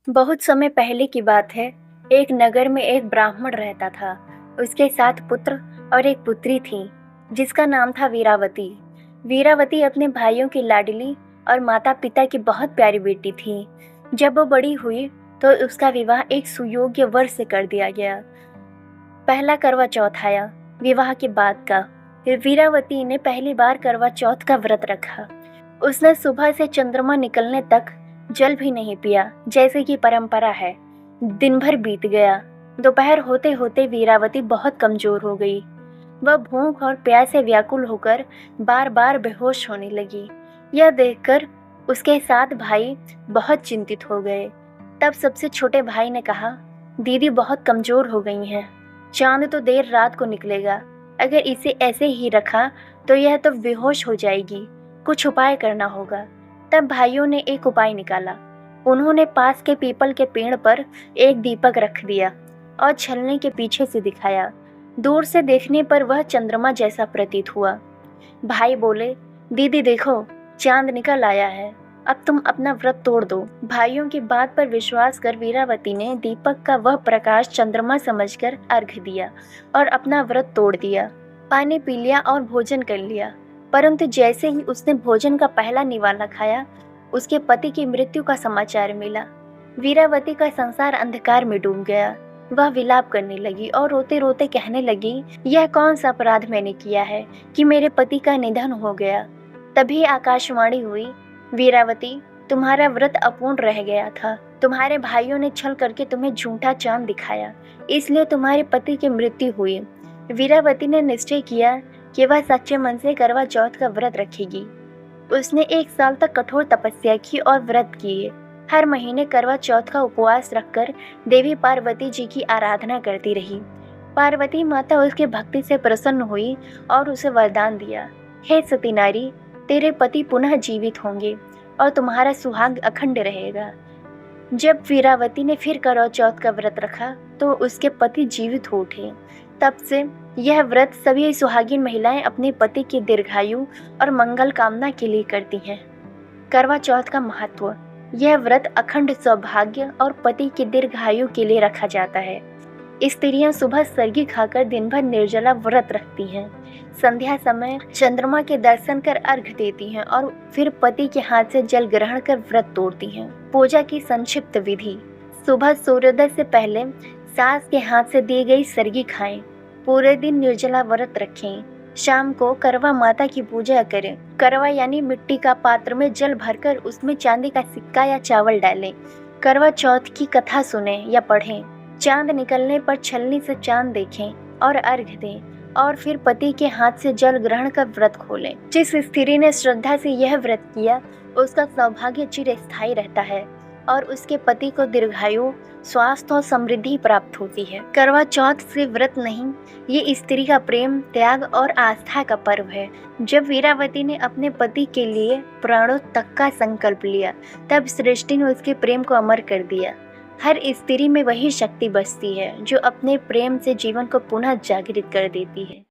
बहुत समय पहले की बात है। एक नगर में एक ब्राह्मण रहता था। उसके 7 पुत्र और एक पुत्री थी, जिसका नाम था वीरावती। वीरावती अपने भाइयों की लाडली और माता पिता की बहुत प्यारी बेटी थी। जब वो बड़ी हुई तो उसका विवाह एक सुयोग्य वर से कर दिया गया। पहला करवा चौथ आया, विवाह के बाद का। फिर वीरावती ने पहली बार करवा चौथ का व्रत रखा। उसने सुबह से चंद्रमा निकलने तक जल भी नहीं पिया, जैसे कि परंपरा है। दिन भर बीत गया। दोपहर होते होते वीरावती बहुत कमजोर हो गई। वह भूख और प्यास से व्याकुल होकर बार बार बेहोश होने लगी। यह देखकर उसके 7 भाई बहुत चिंतित हो गए। तब सबसे छोटे भाई ने कहा, दीदी बहुत कमजोर हो गई हैं। चांद तो देर रात को निकलेगा। अगर इसे ऐसे ही रखा तो यह तो बेहोश हो जाएगी। कुछ उपाय करना होगा। तब भाइयों ने एक उपाय निकाला। उन्होंने पास के पीपल के पेड़ पर एक दीपक रख दिया और छलनी के पीछे से दिखाया। दूर से देखने पर वह चंद्रमा जैसा प्रतीत हुआ। भाई बोले, दीदी देखो, चांद निकल आया है। अब तुम अपना व्रत तोड़ दो। भाइयों की बात पर विश्वास कर वीरावती ने दीपक का वह प्रकाश चंद्रमा समझकर अर्घ्य दिया और अपना व्रत तोड़ दिया। पानी पी लिया और भोजन कर लिया। परंतु जैसे ही उसने भोजन का पहला निवाला खाया, उसके पति की मृत्यु का समाचार मिला। वीरावती का संसार अंधकार में डूब गया। वह विलाप करने लगी और रोते रोते कहने लगी, यह कौन सा अपराध मैंने किया है कि मेरे पति का निधन हो गया। तभी आकाशवाणी हुई, वीरावती, तुम्हारा व्रत अपूर्ण रह गया था। तुम्हारे भाइयों ने छल करके तुम्हें झूठा चांद दिखाया, इसलिए तुम्हारे पति की मृत्यु हुई। वीरावती ने निश्चय किया कि वह सच्चे मन से करवा चौथ का व्रत रखेगी। उसने 1 साल तक कठोर तपस्या की और व्रत किए। हर महीने करवा चौथ का उपवास रखकर देवी पार्वती जी की आराधना करती रही। पार्वती माता उसके भक्ति से प्रसन्न हुई और उसे वरदान दिया, हे सती नारी, तेरे पति पुनः जीवित होंगे और तुम्हारा सुहाग अखंड रहेगा। जब वीरावती ने फिर करवा चौथ का व्रत रखा तो उसके पति जीवित हो उठे। तब से यह व्रत सभी सुहागिन महिलाएं अपने पति की दीर्घायु और मंगल कामना के लिए करती हैं। करवा चौथ का महत्व। यह व्रत अखंड सौभाग्य और पति की दीर्घायु के लिए रखा जाता है। स्त्रियां सुबह सरगी खाकर दिन भर निर्जला व्रत रखती हैं। संध्या समय चंद्रमा के दर्शन कर अर्घ्य देती हैं और फिर पति के हाथ से जल ग्रहण कर व्रत तोड़ती हैं। पूजा की संक्षिप्त विधि। सुबह सूर्योदय से पहले सास के हाथ से दी गई सरगी खाएं। पूरे दिन निर्जला व्रत रखें। शाम को करवा माता की पूजा करें। करवा यानी मिट्टी का पात्र में जल भरकर उसमें चांदी का सिक्का या चावल डालें। करवा चौथ की कथा सुनें या पढ़ें। चांद निकलने पर छलनी से चांद देखें और अर्घ्य दें और फिर पति के हाथ से जल ग्रहण कर व्रत खोलें। जिस स्त्री ने श्रद्धा से यह व्रत किया, उसका सौभाग्य चिरस्थायी रहता है और उसके पति को दीर्घायु, स्वास्थ्य और समृद्धि प्राप्त होती है। करवा चौथ से व्रत नहीं, ये स्त्री का प्रेम, त्याग और आस्था का पर्व है। जब वीरावती ने अपने पति के लिए प्राणों तक का संकल्प लिया, तब सृष्टि ने उसके प्रेम को अमर कर दिया। हर स्त्री में वही शक्ति बसती है जो अपने प्रेम से जीवन को पुनः जागृत कर देती है।